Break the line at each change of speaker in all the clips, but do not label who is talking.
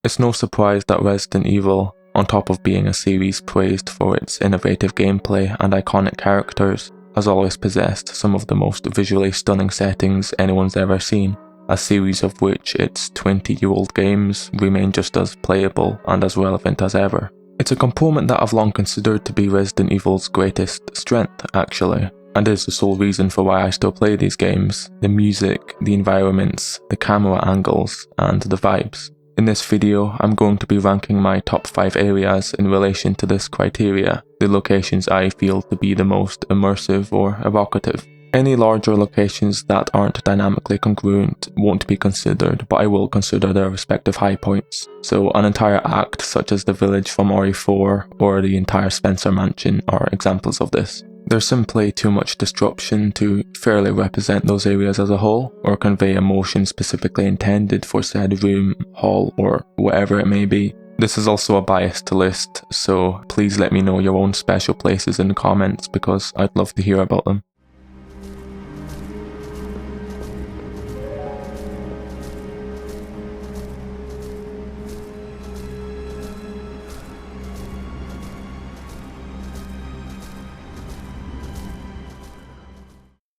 It's no surprise that Resident Evil, on top of being a series praised for its innovative gameplay and iconic characters, has always possessed some of the most visually stunning settings anyone's ever seen, a series of which its 20-year-old games remain just as playable and as relevant as ever. It's a component that I've long considered to be Resident Evil's greatest strength, actually, and is the sole reason for why I still play these games: the music, the environments, the camera angles, and the vibes. In this video, I'm going to be ranking my top 5 areas in relation to this criteria, the locations I feel to be the most immersive or evocative. Any larger locations that aren't dynamically congruent won't be considered, but I will consider their respective high points. So an entire act such as the village from RE4 or the entire Spencer mansion are examples of this. There's simply too much disruption to fairly represent those areas as a whole, or convey emotion specifically intended for said room, hall, or whatever it may be. This is also a biased list, so please let me know your own special places in the comments because I'd love to hear about them.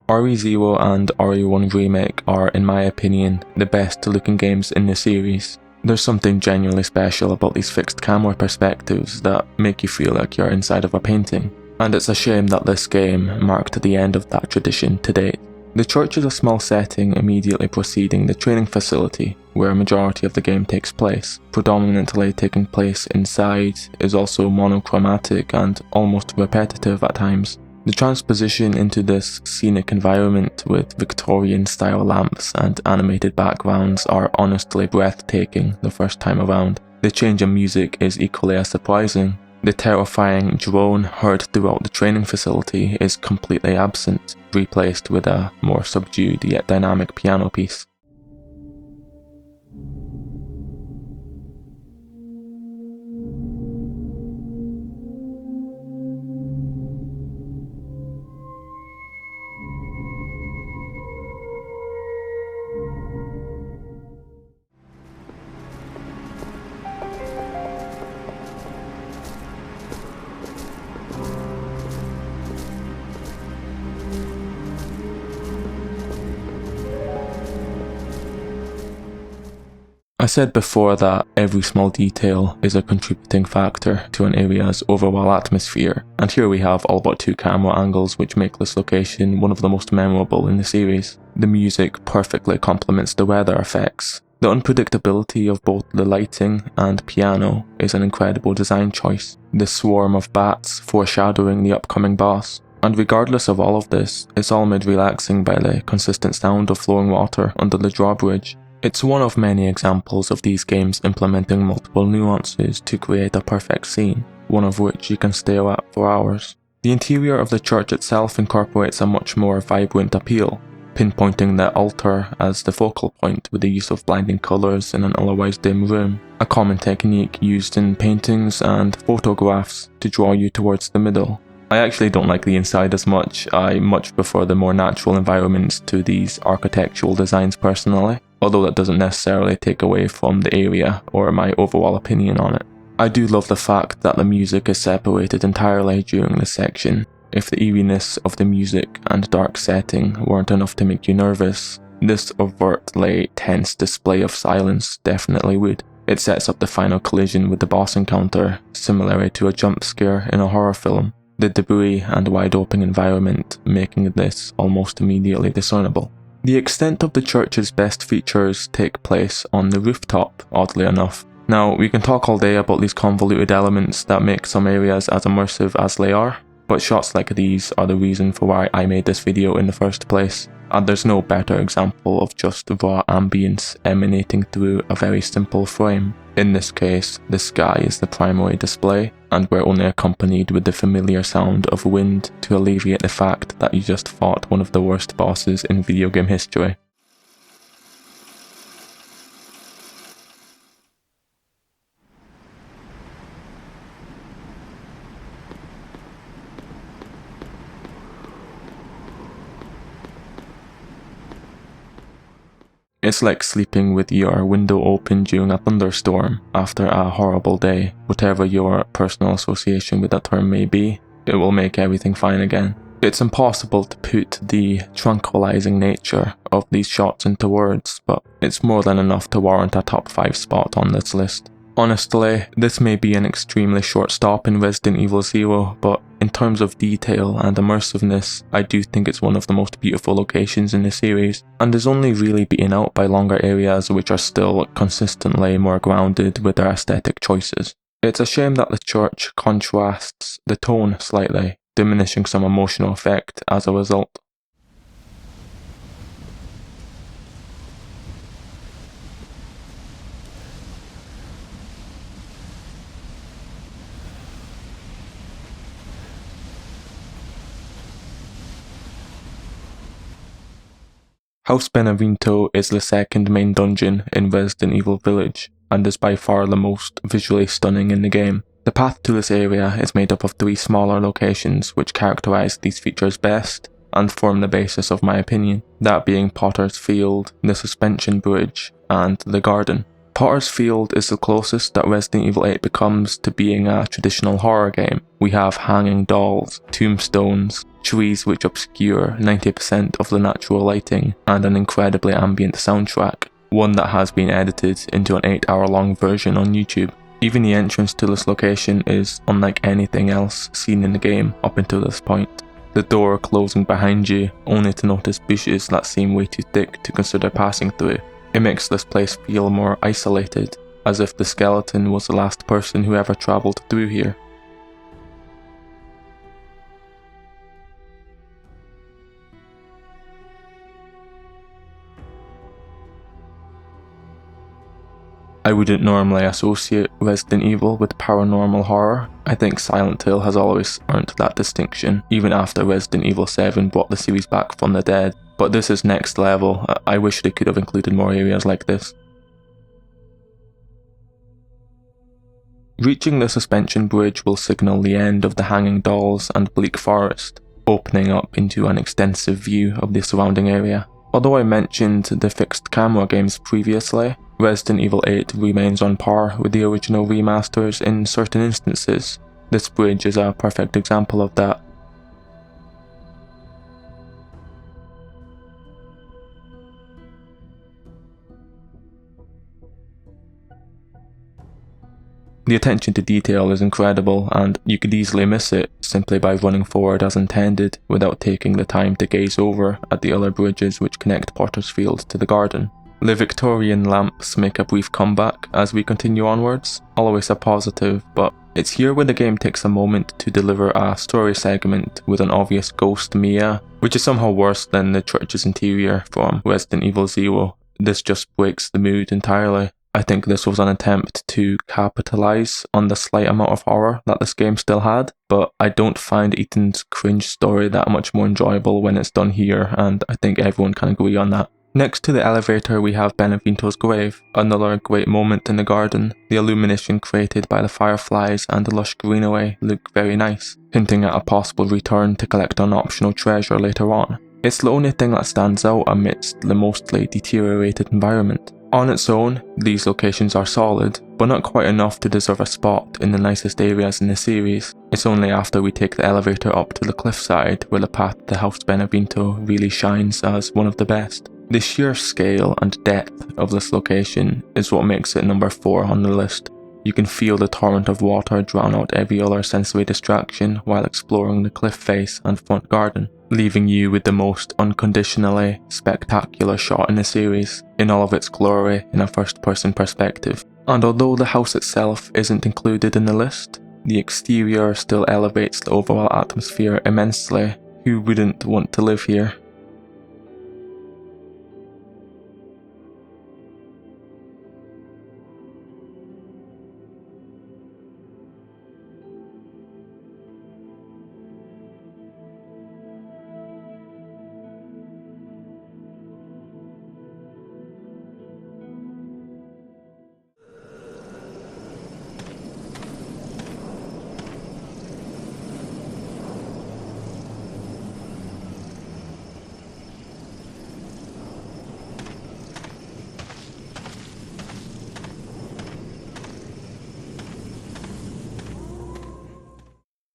RE0 and RE1 Remake are, in my opinion, the best looking games in the series. There's something genuinely special about these fixed camera perspectives that make you feel like you're inside of a painting, and it's a shame that this game marked the end of that tradition to date. The church is a small setting immediately preceding the training facility, where a majority of the game takes place. Predominantly taking place inside, is also monochromatic and almost repetitive at times. The transposition into this scenic environment with Victorian-style lamps and animated backgrounds are honestly breathtaking the first time around. The change in music is equally as surprising. The terrifying drone heard throughout the training facility is completely absent, replaced with a more subdued yet dynamic piano piece. I said before that every small detail is a contributing factor to an area's overall atmosphere, and here we have all but 2 camera angles which make this location one of the most memorable in the series. The music perfectly complements the weather effects. The unpredictability of both the lighting and piano is an incredible design choice. The swarm of bats foreshadowing the upcoming boss. And regardless of all of this, it's all made relaxing by the consistent sound of flowing water under the drawbridge. It's one of many examples of these games implementing multiple nuances to create a perfect scene, one of which you can stare at for hours. The interior of the church itself incorporates a much more vibrant appeal, pinpointing the altar as the focal point with the use of blinding colours in an otherwise dim room, a common technique used in paintings and photographs to draw you towards the middle. I actually don't like the inside as much. I much prefer the more natural environments to these architectural designs personally, although that doesn't necessarily take away from the area or my overall opinion on it. I do love the fact that the music is separated entirely during this section. If the eeriness of the music and dark setting weren't enough to make you nervous, this overtly tense display of silence definitely would. It sets up the final collision with the boss encounter, similarly to a jump scare in a horror film. The debris and wide open environment making this almost immediately discernible. The extent of the church's best features take place on the rooftop, oddly enough. Now, we can talk all day about these convoluted elements that make some areas as immersive as they are, but shots like these are the reason for why I made this video in the first place, and there's no better example of just raw ambience emanating through a very simple frame. In this case, the sky is the primary display, and we're only accompanied with the familiar sound of wind to alleviate the fact that you just fought one of the worst bosses in video game history. It's like sleeping with your window open during a thunderstorm after a horrible day. Whatever your personal association with that term may be, it will make everything fine again. It's impossible to put the tranquilizing nature of these shots into words, but it's more than enough to warrant a top 5 spot on this list. Honestly, this may be an extremely short stop in Resident Evil 0, but in terms of detail and immersiveness, I do think it's one of the most beautiful locations in the series, and is only really beaten out by longer areas which are still consistently more grounded with their aesthetic choices. It's a shame that the church contrasts the tone slightly, diminishing some emotional effect as a result. House Beneviento is the second main dungeon in Resident Evil Village, and is by far the most visually stunning in the game. The path to this area is made up of 3 smaller locations which characterize these features best, and form the basis of my opinion, that being Potter's Field, the Suspension Bridge, and the Garden. Potter's Field is the closest that Resident Evil 8 becomes to being a traditional horror game. We have hanging dolls, tombstones, trees which obscure 90% of the natural lighting, and an incredibly ambient soundtrack, one that has been edited into an 8-hour-long version on YouTube. Even the entrance to this location is unlike anything else seen in the game up until this point. The door closing behind you, only to notice bushes that seem way too thick to consider passing through. It makes this place feel more isolated, as if the skeleton was the last person who ever travelled through here. I wouldn't normally associate Resident Evil with paranormal horror. I think Silent Hill has always earned that distinction, even after Resident Evil 7 brought the series back from the dead. But this is next level. I wish they could have included more areas like this. Reaching the suspension bridge will signal the end of the hanging dolls and bleak forest, opening up into an extensive view of the surrounding area. Although I mentioned the fixed camera games previously, Resident Evil 8 remains on par with the original remasters in certain instances. This bridge is a perfect example of that. The attention to detail is incredible, and you could easily miss it simply by running forward as intended without taking the time to gaze over at the other bridges which connect Potter's Field to the garden. The Victorian lamps make a brief comeback as we continue onwards, always a positive, but it's here where the game takes a moment to deliver a story segment with an obvious ghost Mia, which is somehow worse than the church's interior from Resident Evil 0. This just breaks the mood entirely. I think this was an attempt to capitalize on the slight amount of horror that this game still had, but I don't find Ethan's cringe story that much more enjoyable when it's done here, and I think everyone can agree on that. Next to the elevator we have Benevento's grave, another great moment in the garden. The illumination created by the fireflies and the lush greenery look very nice, hinting at a possible return to collect an optional treasure later on. It's the only thing that stands out amidst the mostly deteriorated environment. On its own, these locations are solid, but not quite enough to deserve a spot in the nicest areas in the series. It's only after we take the elevator up to the cliffside where the path to House Beneviento really shines as one of the best. The sheer scale and depth of this location is what makes it number 4 on the list. You can feel the torrent of water drown out every other sensory distraction while exploring the cliff face and front garden, leaving you with the most unconditionally spectacular shot in the series, in all of its glory in a first-person perspective. And although the house itself isn't included in the list, the exterior still elevates the overall atmosphere immensely. Who wouldn't want to live here?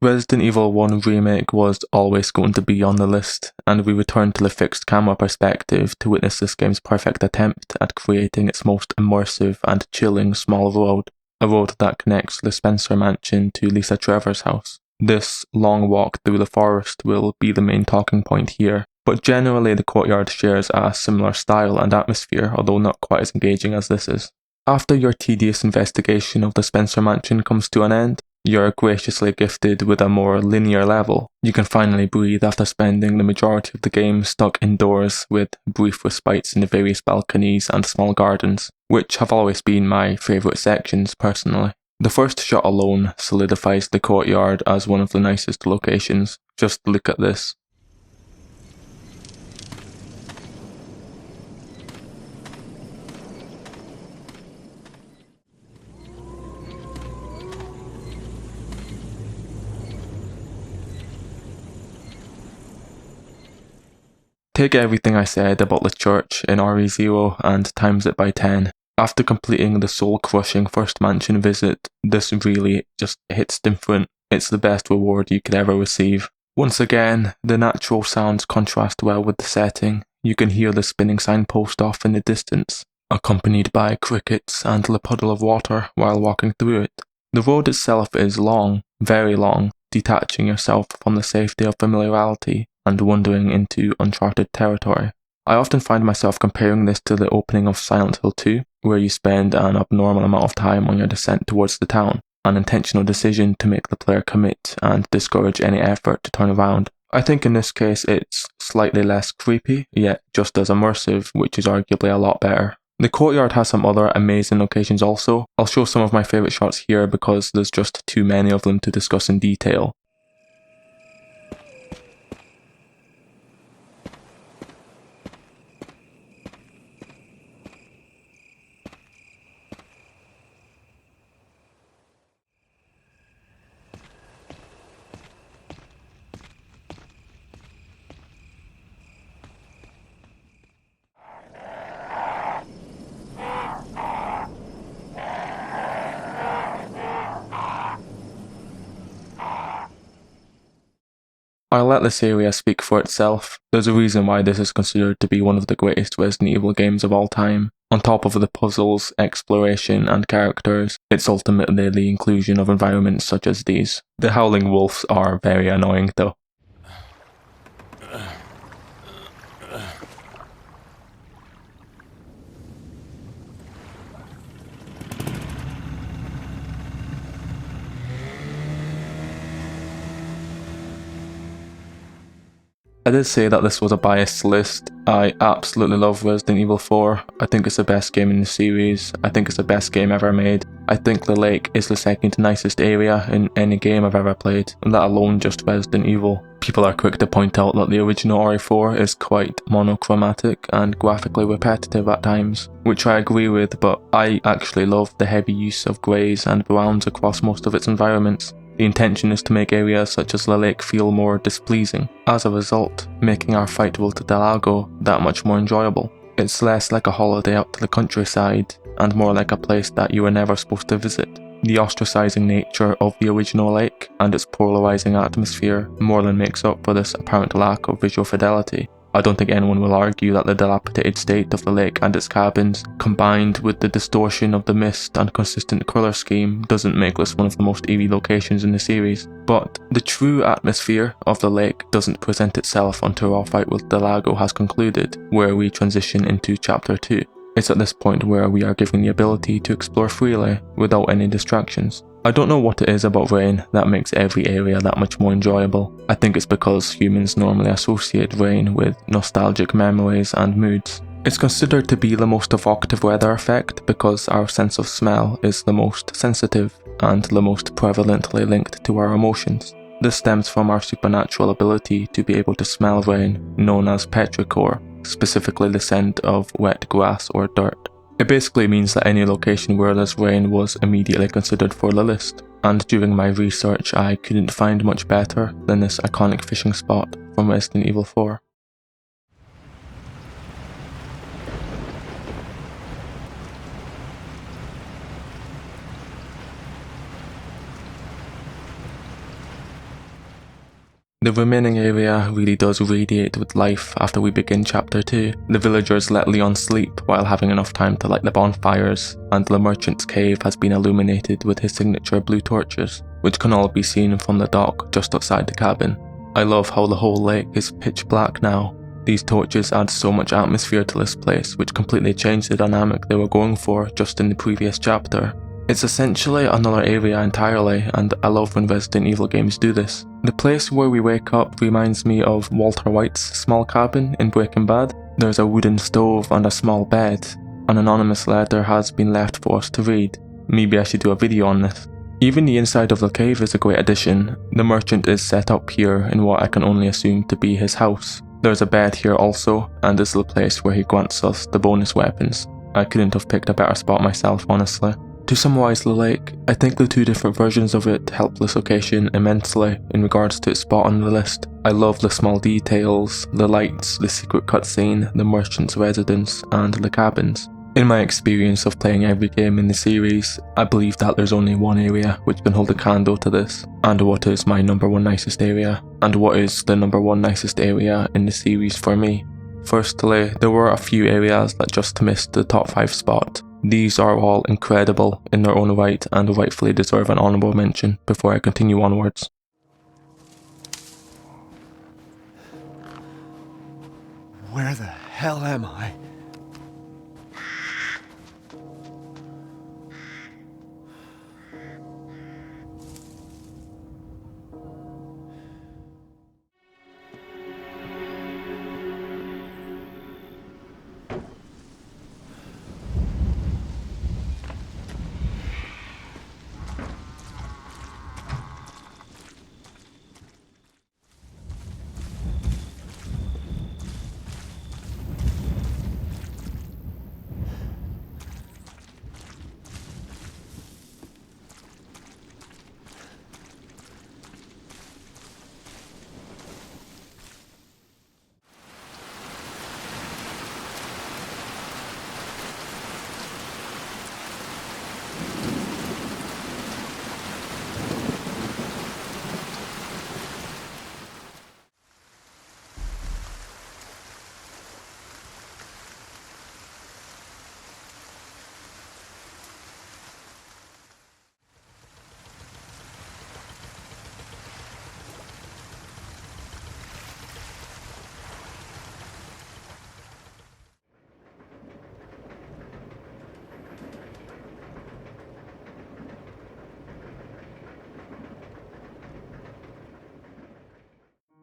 Resident Evil 1 Remake was always going to be on the list, and we returned to the fixed camera perspective to witness this game's perfect attempt at creating its most immersive and chilling small road, a road that connects the Spencer mansion to Lisa Trevor's house. This long walk through the forest will be the main talking point here, but generally the Courtyard shares a similar style and atmosphere, although not quite as engaging as this is. After your tedious investigation of the Spencer mansion comes to an end, you're graciously gifted with a more linear level. You can finally breathe after spending the majority of the game stuck indoors with brief respites in the various balconies and small gardens, which have always been my favourite sections personally. The first shot alone solidifies the Courtyard as one of the nicest locations. Just look at this. Take everything I said about the church in RE0 and times it by 10. After completing the soul-crushing first mansion visit, this really just hits different. It's the best reward you could ever receive. Once again, the natural sounds contrast well with the setting. You can hear the spinning signpost off in the distance, accompanied by crickets and the puddle of water while walking through it. The road itself is long, very long, detaching yourself from the safety of familiarity and wandering into uncharted territory. I often find myself comparing this to the opening of Silent Hill 2, where you spend an abnormal amount of time on your descent towards the town, an intentional decision to make the player commit and discourage any effort to turn around. I think in this case it's slightly less creepy, yet just as immersive, which is arguably a lot better. The Courtyard has some other amazing locations also. I'll show some of my favourite shots here because there's just too many of them to discuss in detail. I'll let this area speak for itself. There's a reason why this is considered to be one of the greatest Resident Evil games of all time. On top of the puzzles, exploration, and characters, it's ultimately the inclusion of environments such as these. The howling wolves are very annoying though. I did say that this was a biased list. I absolutely love Resident Evil 4. I think it's the best game in the series. I think it's the best game ever made. I think the lake is the second nicest area in any game I've ever played, let alone just Resident Evil. People are quick to point out that the original RE4 is quite monochromatic and graphically repetitive at times, which I agree with, but I actually love the heavy use of greys and browns across most of its environments. The intention is to make areas such as the lake feel more displeasing, as a result, making our fight with Delago that much more enjoyable. It's less like a holiday out to the countryside, and more like a place that you were never supposed to visit. The ostracizing nature of the original lake and its polarizing atmosphere more than makes up for this apparent lack of visual fidelity. I don't think anyone will argue that the dilapidated state of the lake and its cabins, combined with the distortion of the mist and consistent colour scheme, doesn't make this one of the most eerie locations in the series. But the true atmosphere of the lake doesn't present itself until our fight with Delago has concluded, where we transition into Chapter 2. It's at this point where we are given the ability to explore freely, without any distractions. I don't know what it is about rain that makes every area that much more enjoyable. I think it's because humans normally associate rain with nostalgic memories and moods. It's considered to be the most evocative weather effect because our sense of smell is the most sensitive and the most prevalently linked to our emotions. This stems from our supernatural ability to be able to smell rain, known as petrichor, specifically the scent of wet grass or dirt. It basically means that any location where there's rain was immediately considered for the list, and during my research I couldn't find much better than this iconic fishing spot from Resident Evil 4. The remaining area really does radiate with life after we begin Chapter 2. The villagers let Leon sleep while having enough time to light the bonfires, and the merchant's cave has been illuminated with his signature blue torches, which can all be seen from the dock just outside the cabin. I love how the whole lake is pitch black now. These torches add so much atmosphere to this place, which completely changed the dynamic they were going for just in the previous chapter. It's essentially another area entirely, and I love when Resident Evil games do this. The place where we wake up reminds me of Walter White's small cabin in Breaking Bad. There's a wooden stove and a small bed. An anonymous letter has been left for us to read. Maybe I should do a video on this. Even the inside of the cave is a great addition. The merchant is set up here in what I can only assume to be his house. There's a bed here also, and this is the place where he grants us the bonus weapons. I couldn't have picked a better spot myself, honestly. To summarise the lake, I think the two different versions of it help this location immensely in regards to its spot on the list. I love the small details, the lights, the secret cutscene, the merchant's residence, and the cabins. In my experience of playing every game in the series, I believe that there's only one area which can hold a candle to this, and what is my number one nicest area, and what is the number one nicest area in the series for me. Firstly, there were a few areas that just missed the top 5 spot. These are all incredible in their own right and rightfully deserve an honourable mention before I continue onwards.
Where the hell am I?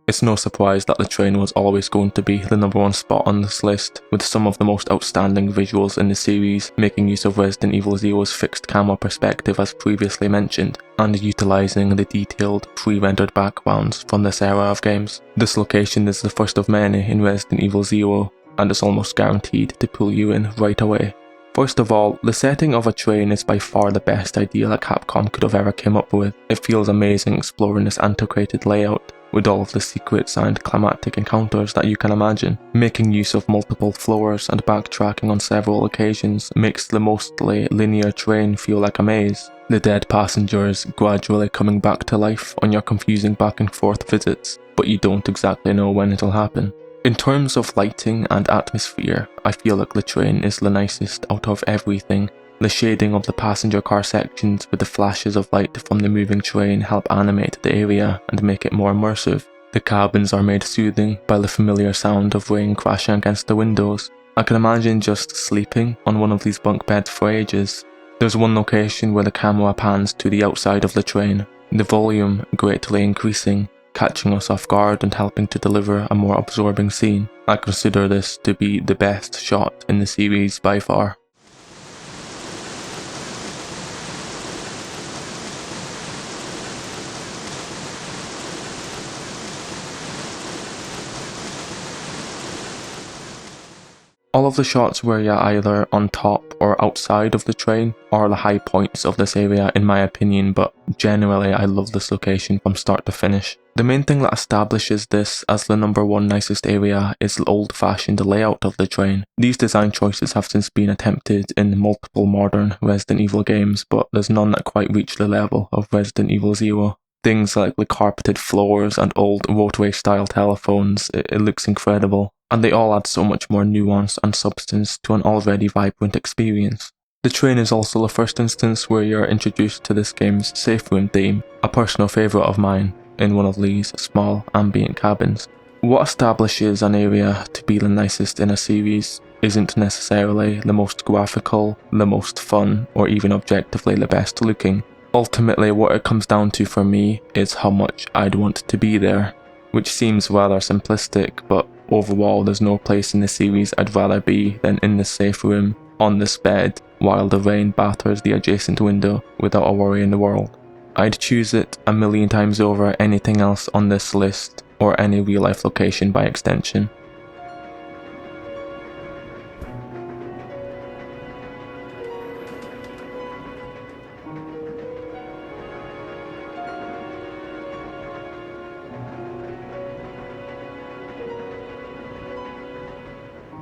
It's no surprise that the train was always going to be the number one spot on this list, with some of the most outstanding visuals in the series, making use of Resident Evil Zero's fixed camera perspective as previously mentioned, and utilising the detailed, pre-rendered backgrounds from this era of games. This location is the first of many in Resident Evil Zero, and it's almost guaranteed to pull you in right away. First of all, the setting of a train is by far the best idea that Capcom could have ever came up with. It feels amazing exploring this antiquated layout, with all of the secrets and climactic encounters that you can imagine. Making use of multiple floors and backtracking on several occasions makes the mostly linear train feel like a maze. The dead passengers gradually coming back to life on your confusing back and forth visits, but you don't exactly know when it'll happen. In terms of lighting and atmosphere, I feel like the train is the nicest out of everything. The shading of the passenger car sections with the flashes of light from the moving train help animate the area and make it more immersive. The cabins are made soothing by the familiar sound of rain crashing against the windows. I can imagine just sleeping on one of these bunk beds for ages. There's one location where the camera pans to the outside of the train, the volume greatly increasing, catching us off guard and helping to deliver a more absorbing scene. I consider this to be the best shot in the series by far. All of the shots where you're either on top or outside of the train are the high points of this area in my opinion, but generally I love this location from start to finish. The main thing that establishes this as the number one nicest area is the old-fashioned layout of the train. These design choices have since been attempted in multiple modern Resident Evil games, but there's none that quite reach the level of Resident Evil Zero. Things like the carpeted floors and old roadway style telephones, it looks incredible, and they all add so much more nuance and substance to an already vibrant experience. The train is also the first instance where you're introduced to this game's safe room theme, a personal favourite of mine, in one of these small ambient cabins. What establishes an area to be the nicest in a series isn't necessarily the most graphical, the most fun, or even objectively the best looking. Ultimately, what it comes down to for me is how much I'd want to be there, which seems rather simplistic, but overall there's no place in the series I'd rather be than in this safe room, on this bed, while the rain batters the adjacent window without a worry in the world. I'd choose it a million times over anything else on this list, or any real life location by extension.